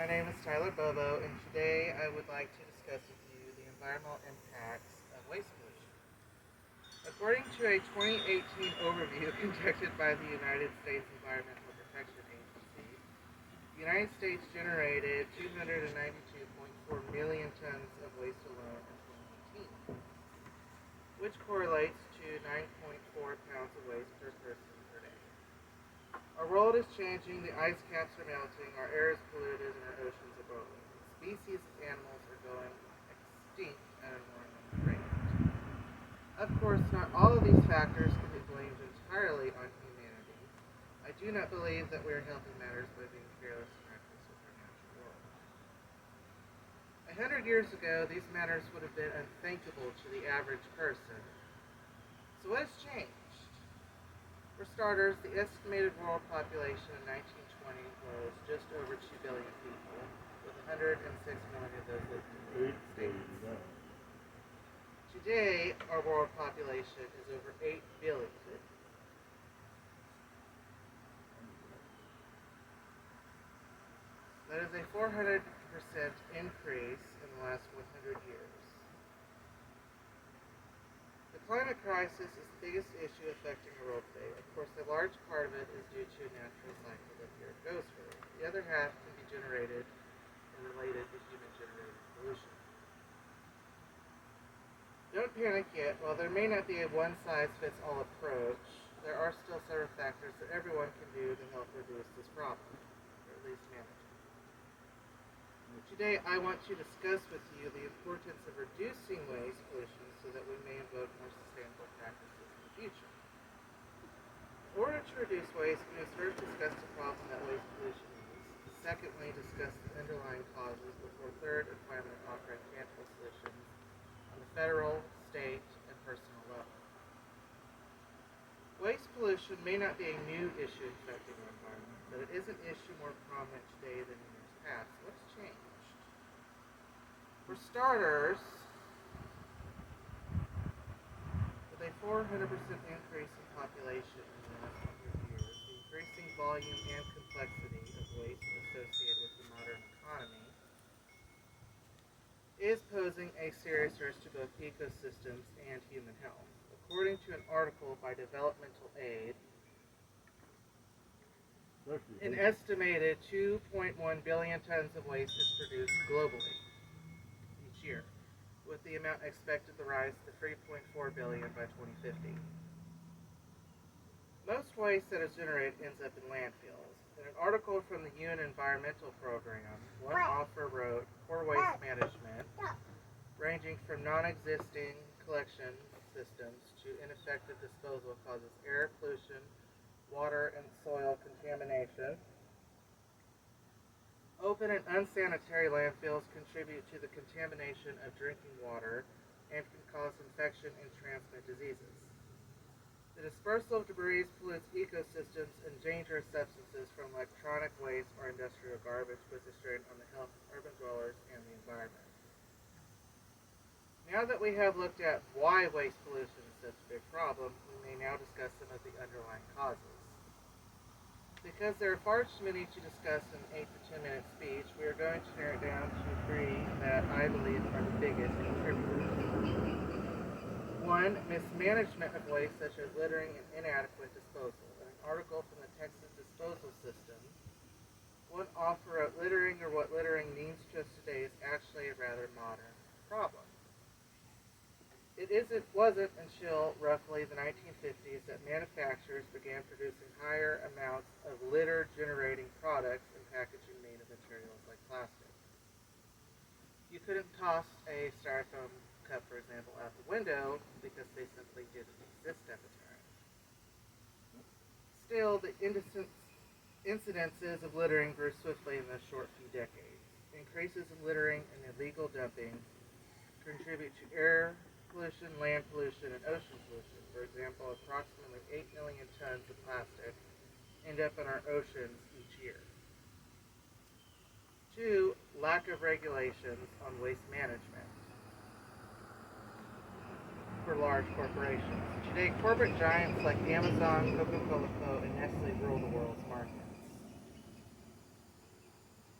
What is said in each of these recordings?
name is Tyler Bobo, and today I would like to discuss with you the environmental impacts of waste pollution. According to a 2018 overview conducted by the United States Environmental Protection Agency, the United States generated 292.4 million tons of waste alone in 2018, which correlates to 9.4 pounds of waste per person per day. Our world is changing, the ice caps are melting, our air is polluted, and our oceans are boiling. Species of animals are going extinct at an alarming rate. Of course, not all of these factors can be blamed entirely on humanity. I do not believe that we are helping matters by being careless and reckless with our natural world. 100 years ago, these matters would have been unthinkable to the average person. So what has changed? For starters, the estimated world population in 1920 was just over 2 billion people, with 106 million of those lived in the United States. Today, our world population is over 8 billion. That is a 400% increase in the last 100 years. The climate crisis is the biggest issue affecting the world today. Of course, a large part of it is due to a natural cycle that the Earth goes through. The other half can be generated and related to human-generated pollution. Don't panic yet. While there may not be a one-size-fits-all approach, there are still several factors that everyone can do to help reduce this problem, or at least manage it. Today, I want to discuss with you the importance of reducing waste pollution so that we may invoke more sustainable practices in the future. In order to reduce waste, we must first discuss the problem that waste pollution is. Secondly, discuss the underlying causes before third and finally offering tangible solutions on the federal, state, and personal level. Waste pollution may not be a new issue affecting our environment, but it is an issue more prominent today than in years past. What's changed? For starters, with a 400% increase in population in the last 100 years, the increasing volume and complexity of waste associated with the modern economy is posing a serious risk to both ecosystems and human health. According to an article by Developmental Aid, an estimated 2.1 billion tons of waste is produced globally each year, with the amount expected to rise to 3.4 billion by 2050. Most waste that is generated ends up in landfills. In an article from the UN Environmental Program, one author wrote, "Poor waste management, ranging from non-existing collection systems to ineffective disposal, causes air pollution, water and soil contamination. Open and unsanitary landfills contribute to the contamination of drinking water and can cause infection and transmit diseases. The dispersal of debris pollutes ecosystems, and dangerous substances from electronic waste or industrial garbage puts a strain on the health of urban dwellers and the environment." Now that we have looked at why waste pollution is such a big problem, we may now discuss some of the underlying causes. Because there are far too many to discuss in an 8 to 10 minute speech, we are going to narrow it down to 3 that I believe are the biggest contributors. 1. Mismanagement of waste, such as littering and inadequate disposal. In an article from the Texas Disposal System, one author wrote, "Littering, or what littering means to us today, is actually a rather modern problem. It wasn't until roughly the 1950s that manufacturers began producing higher amounts of litter-generating products and packaging made of materials like plastic. You couldn't toss a styrofoam cup, for example, out the window because they simply didn't exist at the time. Still, the incidences of littering grew swiftly in the short few decades. Increases in littering and illegal dumping contribute to air pollution, land pollution, and ocean pollution. For example, approximately 8 million tons of plastic end up in our oceans each year. 2. Lack of regulations on waste management for large corporations. Today, corporate giants like Amazon, Coca-Cola Co., and Nestle rule the world's markets.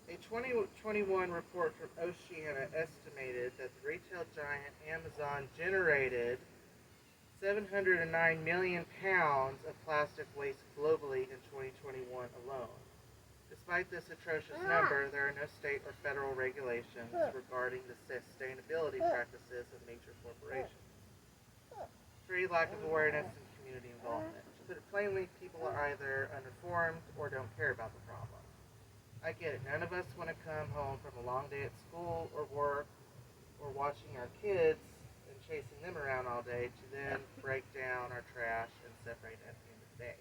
A 2021 report from Oceana estimated that the retail giant Amazon generated 709 million pounds of plastic waste globally in 2021 alone. Despite this atrocious number, there are no state or federal regulations regarding the sustainability practices of major corporations. 3, lack of awareness and community involvement. To put it plainly, people are either uninformed or don't care about the problem. I get it. None of us want to come home from a long day at school or work or watching our kids and chasing them around all day to then break down our trash and separate at the end of the day.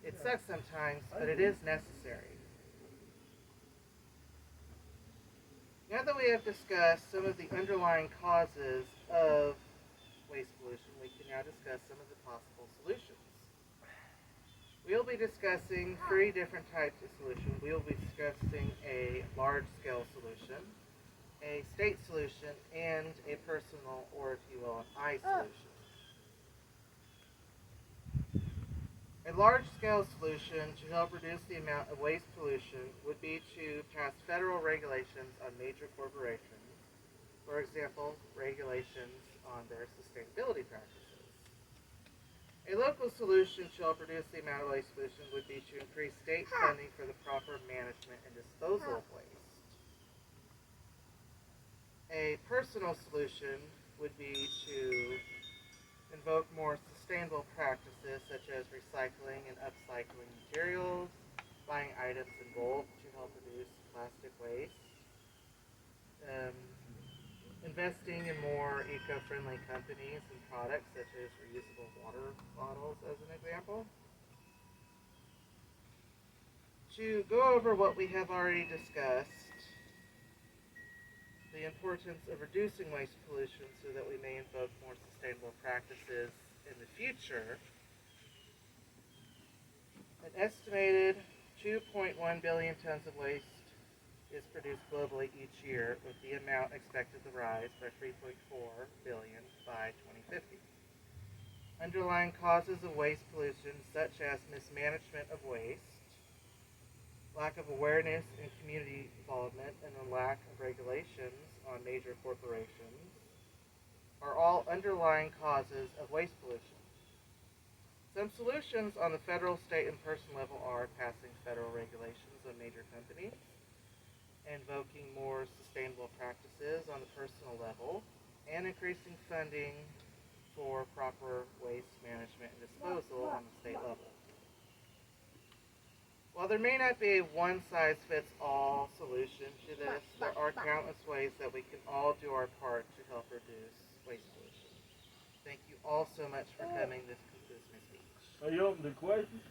It sucks sometimes, but it is necessary. Now that we have discussed some of the underlying causes of waste pollution, we can now discuss some of the possible solutions. We'll be discussing 3 different types of solutions. We'll be discussing a large-scale solution, a state solution, and a personal, or if you will, an I solution. A large-scale solution to help reduce the amount of waste pollution would be to pass federal regulations on major corporations, for example, regulations on their sustainability practices. A local solution to help reduce the amount of waste pollution would be to increase state funding for the proper management and disposal of waste. A personal solution would be to invoke more sustainable practices such as recycling and upcycling materials, buying items in bulk to help reduce plastic waste, investing in more eco-friendly companies and products such as reusable water bottles as an example. To go over what we have already discussed, the importance of reducing waste pollution so that we may invoke more sustainable practices in the future, an estimated 2.1 billion tons of waste is produced globally each year, with the amount expected to rise by 3.4 billion by 2050. Underlying causes of waste pollution such as mismanagement of waste, lack of awareness and community involvement, and the lack of regulations on major corporations are all underlying causes of waste pollution. Some solutions on the federal, state, and personal level are passing federal regulations on major companies, invoking more sustainable practices on the personal level, and increasing funding for proper waste management and disposal on the state level. While there may not be a one-size-fits-all solution to this, there are countless ways that we can all do our part to help reduce waste pollution. Thank you all so much for coming. This concludes my speech. Are you open to questions?